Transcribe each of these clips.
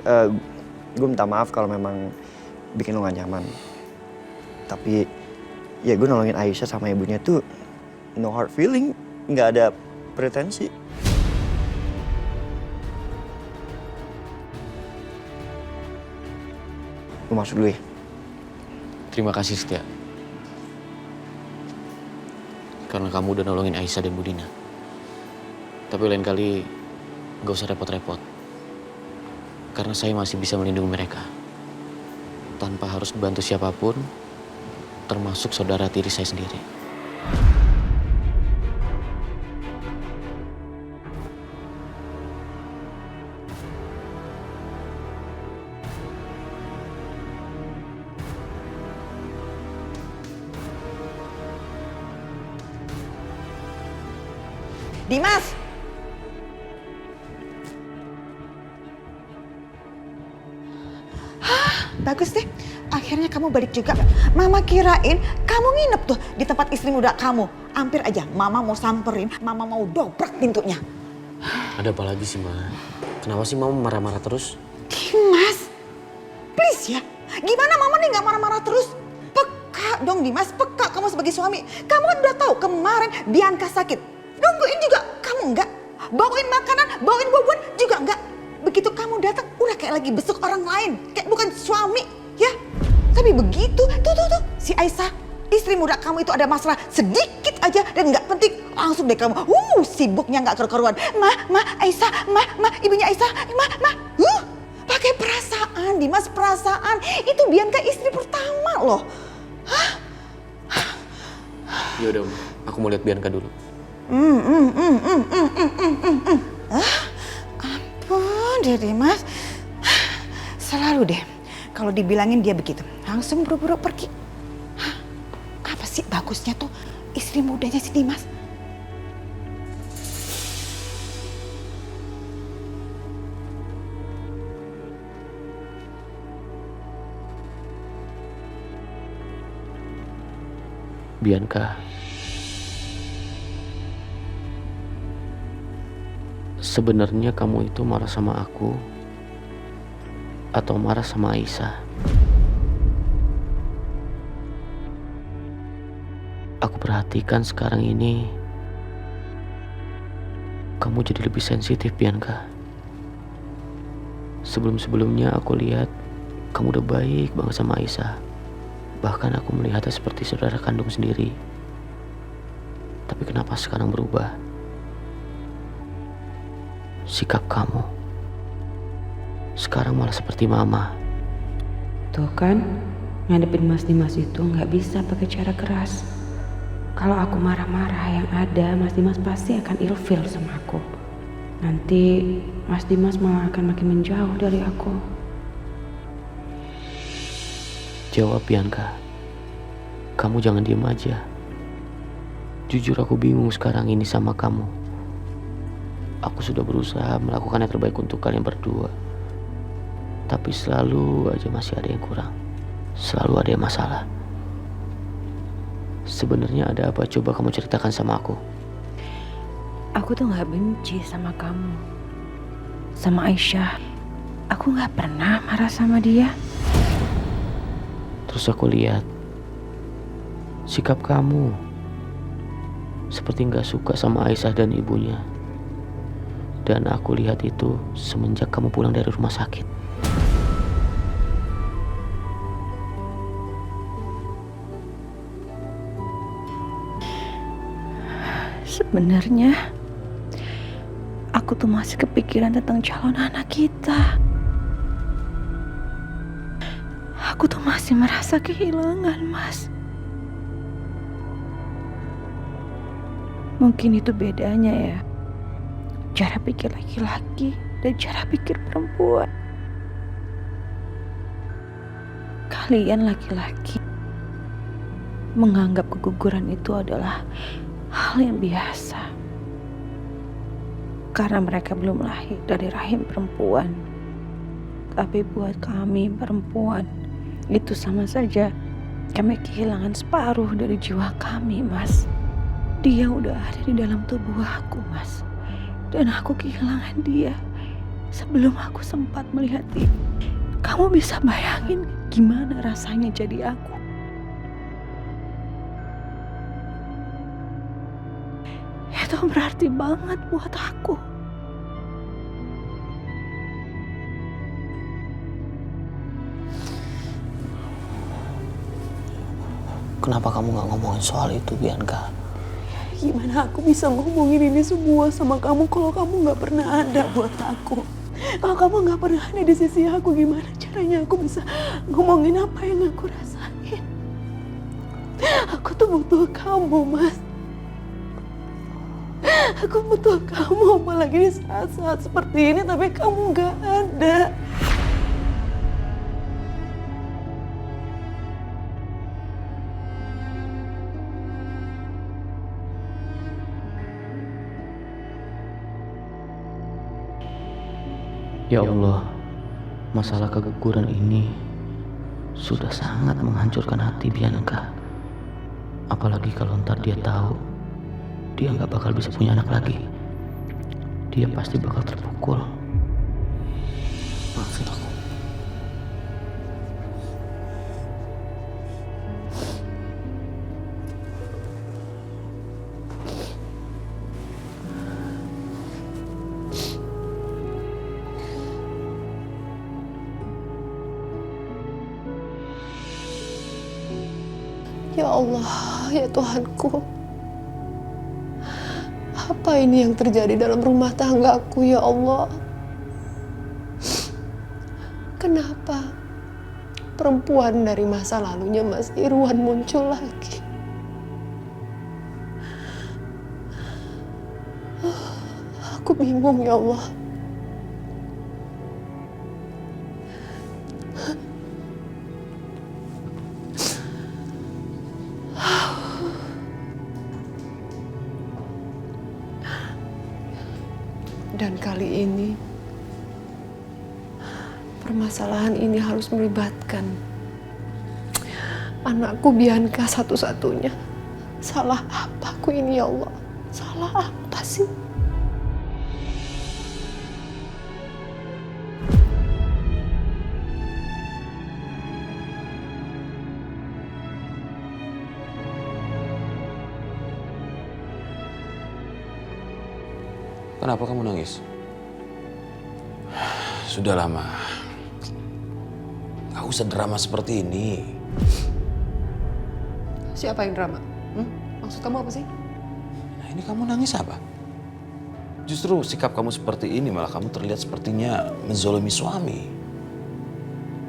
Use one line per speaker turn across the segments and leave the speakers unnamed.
Eh, gue minta maaf kalau memang bikin lo gak nyaman. Tapi ya gue nolongin Aisyah sama ibunya tuh no hard feeling, nggak ada pretensi. Gue masuk dulu ya.
Terima kasih Setia. Karena kamu udah nolongin Aisyah dan Budina. Tapi lain kali gak usah repot-repot. Karena saya masih bisa melindungi mereka. Tanpa harus bantu siapapun, termasuk saudara tiri saya sendiri.
Dimas! Bagus deh, akhirnya kamu balik juga. Mama kirain kamu nginep tuh di tempat istri muda kamu. Hampir aja Mama mau samperin, Mama mau dobrak pintunya.
Ada apa lagi sih, Ma? Kenapa sih Mama marah-marah terus?
Dimas, please ya. Gimana Mama nih gak marah-marah terus? Peka dong Dimas, peka kamu sebagai suami. Kamu kan udah tahu kemarin Bianca sakit. Nungguin juga kamu enggak. Bawain makanan, bawain buah-buahan juga enggak. Begitu kamu datang udah kayak lagi besuk orang lain. Kayak bukan suami ya. Tapi begitu, tuh si Aisyah, istri muda kamu itu ada masalah sedikit aja dan nggak penting. Langsung deh kamu, sibuknya nggak keruan. Aisyah, ibunya Aisyah, pakai perasaan, Dimas, perasaan. Itu Bianca istri pertama loh.
Yaudah, Ma. Aku mau lihat Bianca dulu.
Ampun deh Dimas. Selalu deh kalau dibilangin dia begitu, langsung buru-buru pergi. Apa sih bagusnya tuh istri mudanya si Dimas?
Bianca. Sebenarnya kamu itu marah sama aku atau marah sama Aisyah? Aku perhatikan sekarang ini kamu jadi lebih sensitif, Bianca. Sebelum-sebelumnya aku lihat kamu udah baik banget sama Aisyah. Bahkan aku melihatnya seperti saudara kandung sendiri. Tapi kenapa sekarang berubah? Sikap kamu sekarang malah seperti mama.
Tuh kan, ngadepin Mas Dimas itu nggak bisa pakai cara keras. Kalau aku marah-marah yang ada, Mas Dimas pasti akan ilfil sama aku. Nanti Mas Dimas malah akan makin menjauh dari aku.
Jawab, Bianca. Kamu jangan diem aja. Jujur aku bingung sekarang ini sama kamu. Aku sudah berusaha melakukan yang terbaik untuk kalian berdua. Tapi selalu aja masih ada yang kurang. Selalu ada yang masalah. Sebenarnya ada apa? Coba kamu ceritakan sama aku.
Aku tuh gak benci sama kamu. Sama Aisyah. Aku gak pernah marah sama dia.
Terus aku lihat sikap kamu seperti gak suka sama Aisyah dan ibunya. Dan aku lihat itu semenjak kamu pulang dari rumah sakit.
Sebenarnya aku tuh masih kepikiran tentang calon anak kita. Aku tuh masih merasa kehilangan, Mas. Mungkin itu bedanya ya. Cara pikir laki-laki dan cara pikir perempuan. Kalian laki-laki menganggap keguguran itu adalah hal yang biasa. Karena mereka belum lahir dari rahim perempuan. Tapi buat kami perempuan, itu sama saja kami kehilangan separuh dari jiwa kami, Mas. Dia udah ada di dalam tubuh aku, Mas. Dan aku kehilangan dia.
Sebelum aku sempat melihat ini, kamu bisa bayangin gimana rasanya jadi aku? Itu berarti banget buat aku.
Kenapa kamu gak ngomongin soal itu, Bianca?
Gimana aku bisa ngomongin ini semua sama kamu kalau kamu gak pernah ada buat aku? Kalau kamu gak pernah ada di sisi aku, gimana caranya aku bisa ngomongin apa yang aku rasain? Aku tuh butuh kamu, Mas. Aku butuh kamu, apalagi di saat-saat seperti ini, tapi kamu gak ada.
Ya Allah, masalah keguguran ini sudah sangat menghancurkan hati Bianca. Apalagi kalau ntar dia tahu dia nggak bakal bisa punya anak lagi. Dia pasti bakal terpukul. Maafin aku.
Ya Allah, ya Tuhanku. Apa ini yang terjadi dalam rumah tanggaku, ya Allah? Kenapa perempuan dari masa lalunya Mas Irwan muncul lagi? Aku bingung, ya Allah. Dan kali ini, permasalahan ini harus melibatkan anakku Bianca satu-satunya. Salah apa aku ini, ya Allah? Salah apa sih?
Kenapa kamu nangis? Sudah lama. Gak usah drama seperti ini.
Siapa yang drama? Maksud kamu apa sih?
Nah, ini kamu nangis apa? Justru sikap kamu seperti ini malah kamu terlihat sepertinya menzolimi suami.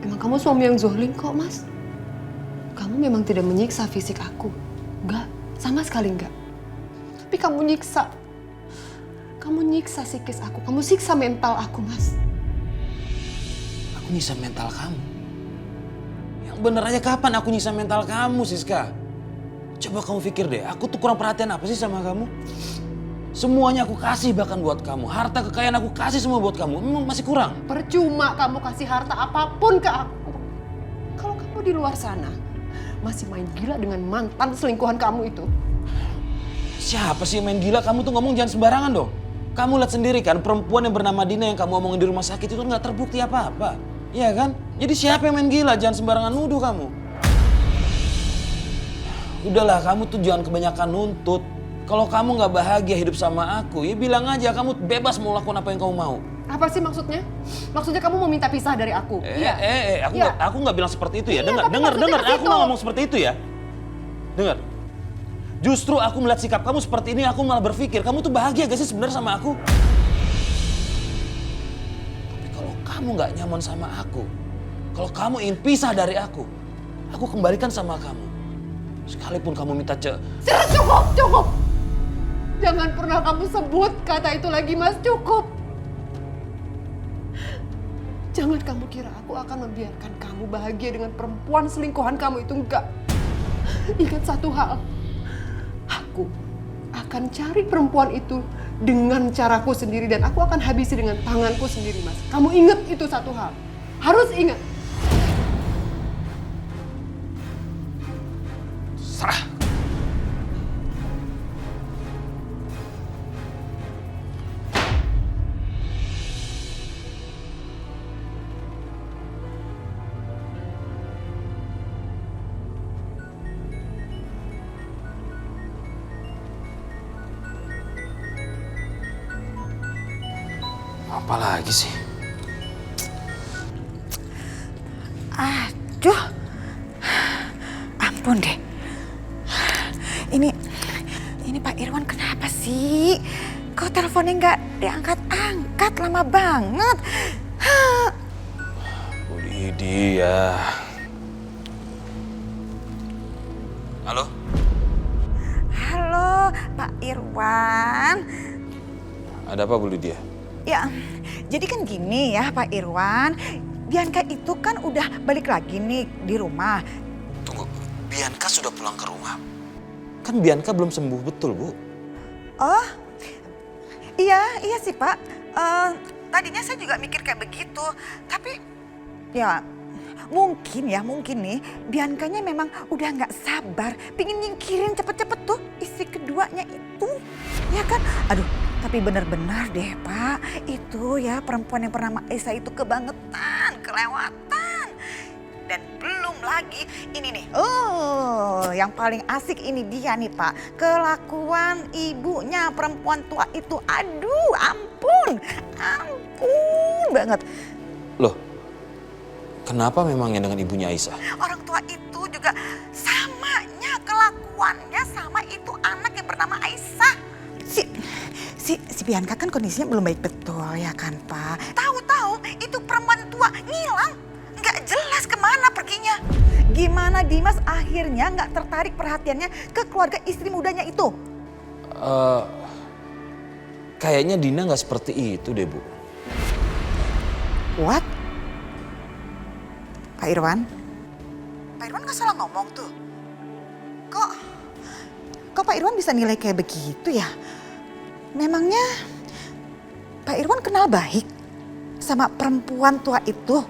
Emang kamu suami yang zolim kok, Mas? Kamu memang tidak menyiksa fisik aku. Enggak, sama sekali enggak. Tapi kamu nyiksa. Kamu nyiksa psikis aku, kamu siksa mental aku, Mas.
Aku nyiksa mental kamu? Yang bener aja kapan aku nyiksa mental kamu, Siska? Coba kamu pikir deh, aku tuh kurang perhatian apa sih sama kamu? Semuanya aku kasih bahkan buat kamu. Harta kekayaan aku kasih semua buat kamu. Memang masih kurang?
Percuma kamu kasih harta apapun ke aku. Kalau kamu di luar sana masih main gila dengan mantan selingkuhan kamu itu.
Siapa sih yang main gila? Kamu tuh ngomong jangan sembarangan dong. Kamu lihat sendiri kan, perempuan yang bernama Dina yang kamu omongin di rumah sakit itu nggak terbukti apa-apa. Iya kan? Jadi siapa yang main gila? Jangan sembarangan nuduh kamu. Udahlah, kamu tuh jangan kebanyakan nuntut. Kalau kamu nggak bahagia hidup sama aku, ya bilang aja kamu bebas mau lakukan apa yang kamu mau.
Apa sih maksudnya? Maksudnya kamu mau minta pisah dari aku?
Aku nggak bilang seperti itu ya.
Iya,
Dengar,
tapi maksudnya ke
aku
situ.
nggak ngomong seperti itu ya. Dengar. Justru aku melihat sikap kamu seperti ini, aku malah berpikir kamu tuh bahagia gak sih sebenarnya sama aku? Tapi kalau kamu nggak nyaman sama aku, kalau kamu ingin pisah dari aku kembalikan sama kamu. Sekalipun kamu minta
Cukup! Jangan pernah kamu sebut kata itu lagi, Mas. Cukup! Jangan kamu kira aku akan membiarkan kamu bahagia dengan perempuan selingkuhan kamu itu. Enggak. Ingat satu hal. Aku akan cari perempuan itu dengan caraku sendiri dan aku akan habisi dengan tanganku sendiri, Mas. Kamu ingat itu satu hal. Harus ingat.
serah. Apa lagi sih?
Aduh, ampun deh. Ini Pak Irwan kenapa sih? Kok teleponnya nggak diangkat-angkat, lama banget.
Bu Lydia ya. Halo?
Halo, Pak Irwan.
Ada apa Bu Lydia?
Ya, jadi kan gini ya Pak Irwan. Bianca itu kan udah balik lagi nih di rumah.
Tunggu, Bianca sudah pulang ke rumah? Kan Bianca belum sembuh betul, Bu.
Oh, iya sih Pak. Tadinya saya juga mikir kayak begitu. Tapi ya mungkin nih Biancanya memang udah nggak sabar. Pingin nyingkirin cepet-cepet tuh istri keduanya itu. Ya kan? Aduh, tapi benar-benar deh Pak. Itu ya perempuan yang bernama Aisyah itu kebangetan, kelewatan. Dan belum lagi ini nih. Oh, yang paling asik ini dia nih Pak. Kelakuan ibunya perempuan tua itu. Aduh, ampun banget.
Loh, kenapa memangnya dengan ibunya Aisyah?
Orang tua itu juga samanya kelakuannya sama itu anak yang bernama Aisyah. Si Bianca kan kondisinya belum baik betul ya kan Pak. Tahu-tahu itu perempuan tua ngilang. Nggak jelas kemana perginya. Gimana Dimas akhirnya nggak tertarik perhatiannya ke keluarga istri mudanya itu?
Kayaknya Dina nggak seperti itu deh Bu.
What? Pak Irwan? Pak Irwan nggak salah ngomong tuh. Kok Pak Irwan bisa nilai kayak begitu ya? Memangnya Pak Irwan kenal baik sama perempuan tua itu?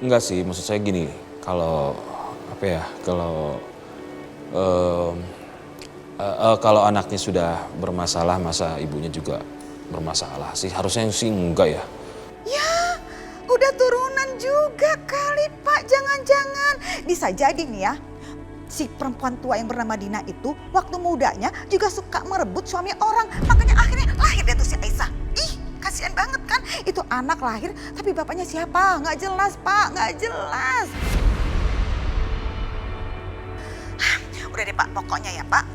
Enggak sih, maksud saya gini, kalau anaknya sudah bermasalah, masa ibunya juga bermasalah sih? Harusnya sih enggak ya.
Ya, udah turunan juga kali Pak, jangan-jangan. Bisa jadi nih ya, si perempuan tua yang bernama Dina itu waktu mudanya juga suka merebut suami orang. Makanya akhirnya lahir deh tuh si Aisyah. Ih, kasihan banget kan. Itu anak lahir tapi bapaknya siapa? Nggak jelas Pak, nggak jelas. Udah deh Pak, pokoknya ya Pak,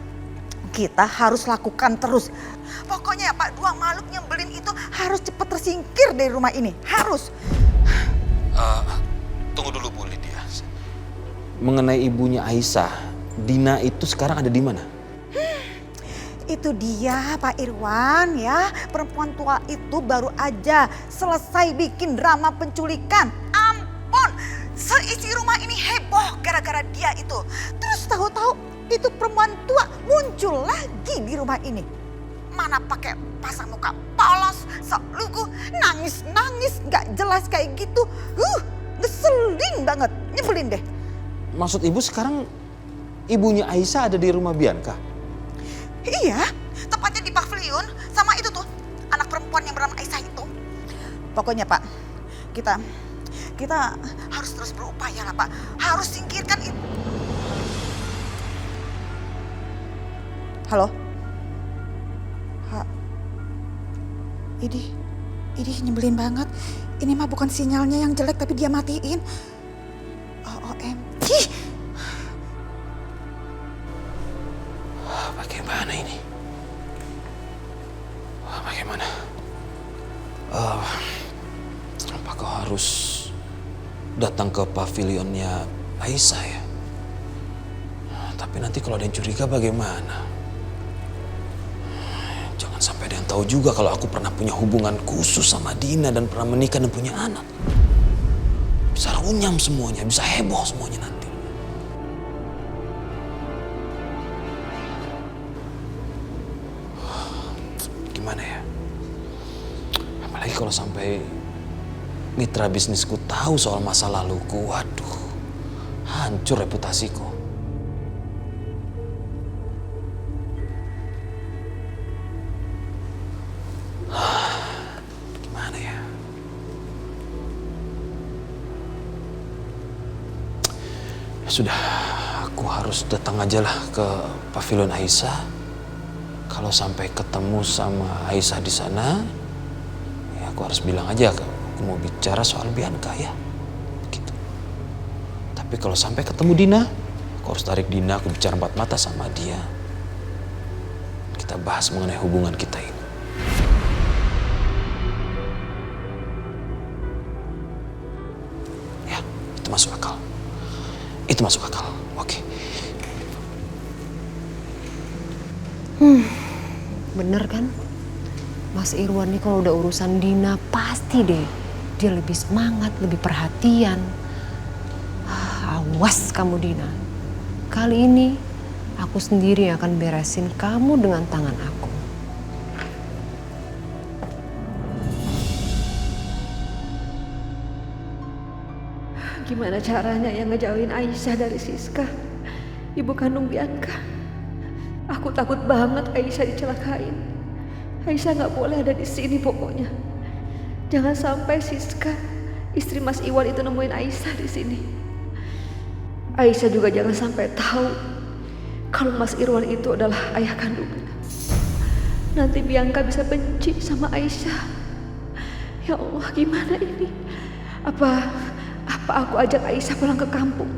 kita harus lakukan terus. Pokoknya ya Pak, dua makhluk nyebelin itu harus cepat tersingkir dari rumah ini. Harus.
Tunggu dulu Bu Lydia. Mengenai ibunya Aisyah, Dina itu sekarang ada di mana?
Itu dia Pak Irwan ya, perempuan tua itu baru aja selesai bikin drama penculikan. Ampun, seisi rumah ini heboh gara-gara dia itu. Terus tahu-tahu itu perempuan tua muncul lagi di rumah ini. Mana pakai pasang muka polos, sok lugu, nangis-nangis gak jelas kayak gitu. Ngeselin banget, nyebelin deh.
Maksud ibu sekarang ibunya Aisyah ada di rumah Bianca?
Iya, tepatnya di pavilion sama itu tuh anak perempuan yang bernama Aisyah itu. Pokoknya Pak, kita harus terus berupaya lah Pak. Harus singkirkan itu. Halo? Ini nyebelin banget. Ini mah bukan sinyalnya yang jelek tapi dia matiin. OMG.
Bagaimana ini? Bagaimana? Apakah harus datang ke pavilionnya Aisyah ya? Tapi nanti kalau ada yang curiga bagaimana? Jangan sampai ada yang tahu juga kalau aku pernah punya hubungan khusus sama Dina dan pernah menikah dan punya anak. Bisa runyam semuanya, bisa heboh semuanya nanti. Gimana ya? Apalagi kalau sampai mitra bisnisku tahu soal masa laluku, waduh, hancur reputasiku. Gimana ya? Ya sudah, aku harus datang aja lah ke pavilion Aisyah. Kalau sampai ketemu sama Aisyah di sana, ya aku harus bilang aja aku mau bicara soal Bianca ya. Begitu. Tapi kalau sampai ketemu Dina, aku harus tarik Dina, aku bicara empat mata sama dia. Kita bahas mengenai hubungan kita ini. Ya, itu masuk akal. Itu masuk akal. Oke.
Bener kan? Mas Irwan nih kalau udah urusan Dina pasti deh dia lebih semangat, lebih perhatian. Awas kamu Dina. Kali ini aku sendiri yang akan beresin kamu dengan tangan aku.
Gimana caranya yang ngejauhin Aisyah dari Siska, ibu kandung Bianca? Aku takut banget Aisyah dicelakain. Aisyah nggak boleh ada di sini pokoknya. Jangan sampai Siska, istri Mas Iwan itu nemuin Aisyah di sini. Aisyah juga jangan sampai tahu kalau Mas Irwan itu adalah ayah kandungnya. Nanti Bianca bisa benci sama Aisyah. Ya Allah, gimana ini? Apa aku ajak Aisyah pulang ke kampung?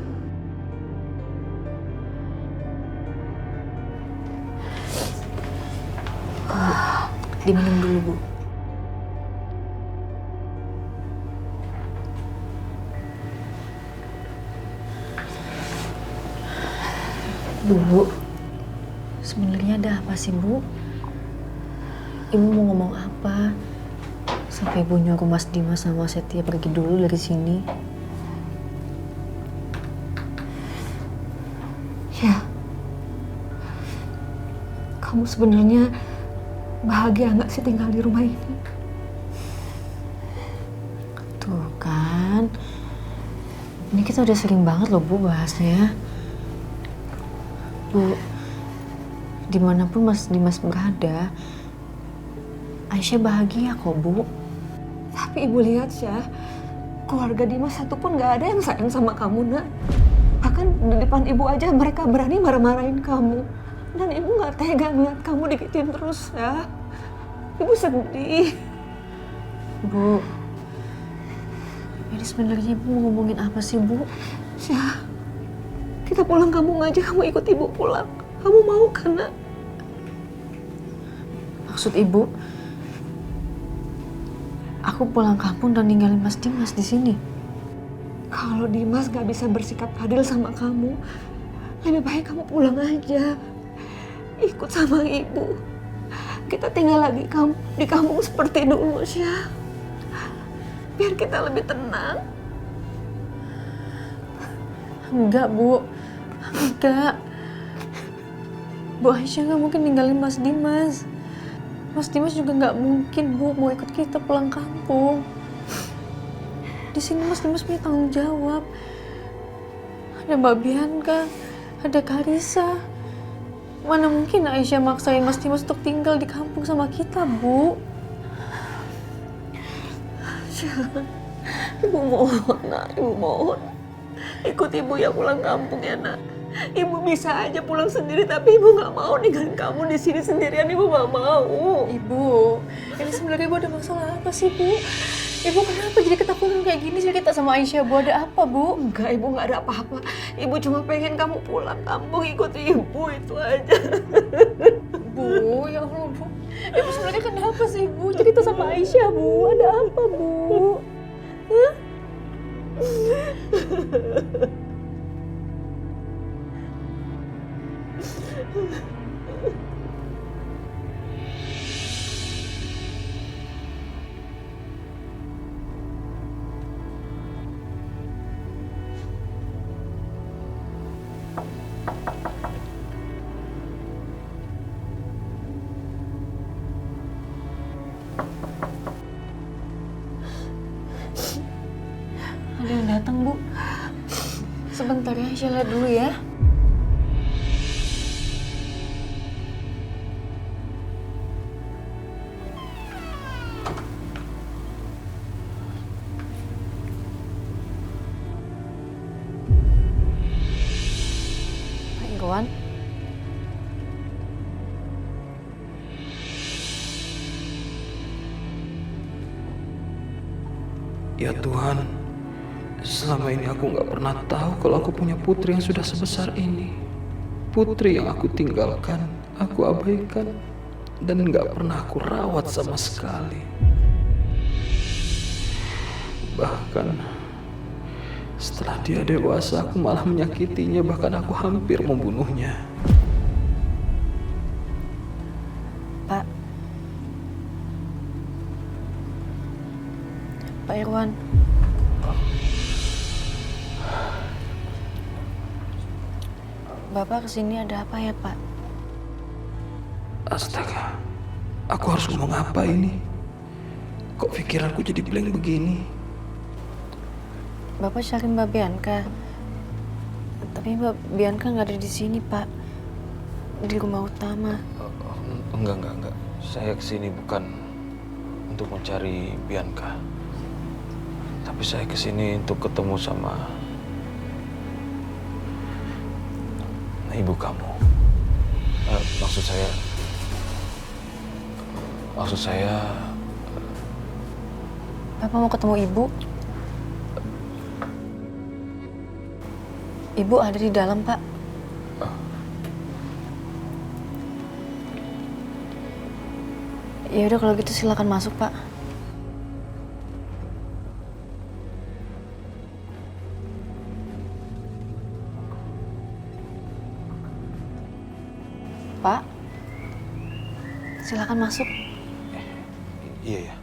Diminum dulu, Bu. Bu, sebenarnya ada apa sih, Bu? Ibu mau ngomong apa? Sampai Ibu nyuruh Mas Dimas sama Setia pergi dulu dari sini.
Ya, kamu sebenarnya bahagia nggak sih tinggal di rumah ini?
Tuh kan, ini kita udah sering banget loh Bu bahasnya. Bu, dimanapun Mas Dimas berada, Aisyah bahagia kok Bu.
Tapi Ibu lihat Syah, keluarga Dimas satu pun nggak ada yang sayang sama kamu, Nak. Bahkan di depan Ibu aja mereka berani marah-marahin kamu. Dan Ibu nggak tega ngeliat kamu digituin terus ya. Ibu sedih.
Bu, ini sebenarnya Ibu mau ngomongin apa sih Bu?
Syah, kita pulang kampung aja, kamu ikut Ibu pulang. Kamu mau kan, Nak?
Maksud Ibu, aku pulang kampung dan ninggalin Mas Dimas di sini?
Kalau Dimas gak bisa bersikap adil sama kamu, lebih baik kamu pulang aja. Ikut sama Ibu. Kita tinggal lagi di kampung seperti dulu, Syah. Biar kita lebih tenang.
Enggak, Bu. Enggak. Bu Aisyah gak mungkin ninggalin Mas Dimas. Mas Dimas juga gak mungkin, Bu, mau ikut kita pulang kampung. Di sini Mas Dimas punya tanggung jawab. Ada Mbak Bianca, ada Karissa. Mana mungkin Aisyah maksain Mas Dimas untuk tinggal di kampung sama kita, Bu?
Ibu mohon, Nak. Ibu mohon. Ikut Ibu ya pulang kampung ya, Nak. Ibu bisa aja pulang sendiri, tapi Ibu gak mau ninggalin kamu di sini sendirian. Ibu gak mau.
Ibu, ini sebenarnya Ibu ada masalah apa sih, Bu? Ibu kenapa jadi ketakutan kayak gini cerita sama Aisyah, Bu? Ada apa, Bu?
Enggak, Ibu gak ada apa-apa. Ibu cuma pengen kamu pulang kampung ikut Ibu, itu aja.
Bu, ya Allah, Bu. Ibu sebenarnya kenapa sih, Bu? Cerita sama Aisyah, Bu. Ada apa, Bu? Hah? Ada yang datang, Bu. Sebentar ya, Aisyah lihat dulu ya. Pak Irwan.
Ya Tuhan, selama ini aku nggak pernah tahu kalau aku punya putri yang sudah sebesar ini. Putri yang aku tinggalkan, aku abaikan, dan nggak pernah aku rawat sama sekali. Bahkan setelah dia dewasa, aku malah menyakitinya, bahkan aku hampir membunuhnya.
Pak. Pak Irwan. Bapak kesini ada apa ya, Pak?
Astaga, aku harus ngomong apa ini? Kok pikiranku jadi blank begini?
Bapak cari Mbak Bianca. Tapi Mbak Bianca nggak ada di sini, Pak. Di rumah utama.
Enggak. Saya kesini bukan untuk mencari Bianca. Tapi saya kesini untuk ketemu sama ibu kamu. Maksud saya
Bapak mau ketemu ibu? Ibu ada di dalam, Pak. Ya udah kalau gitu silakan masuk, Pak. Pak, silakan masuk.
iya ya.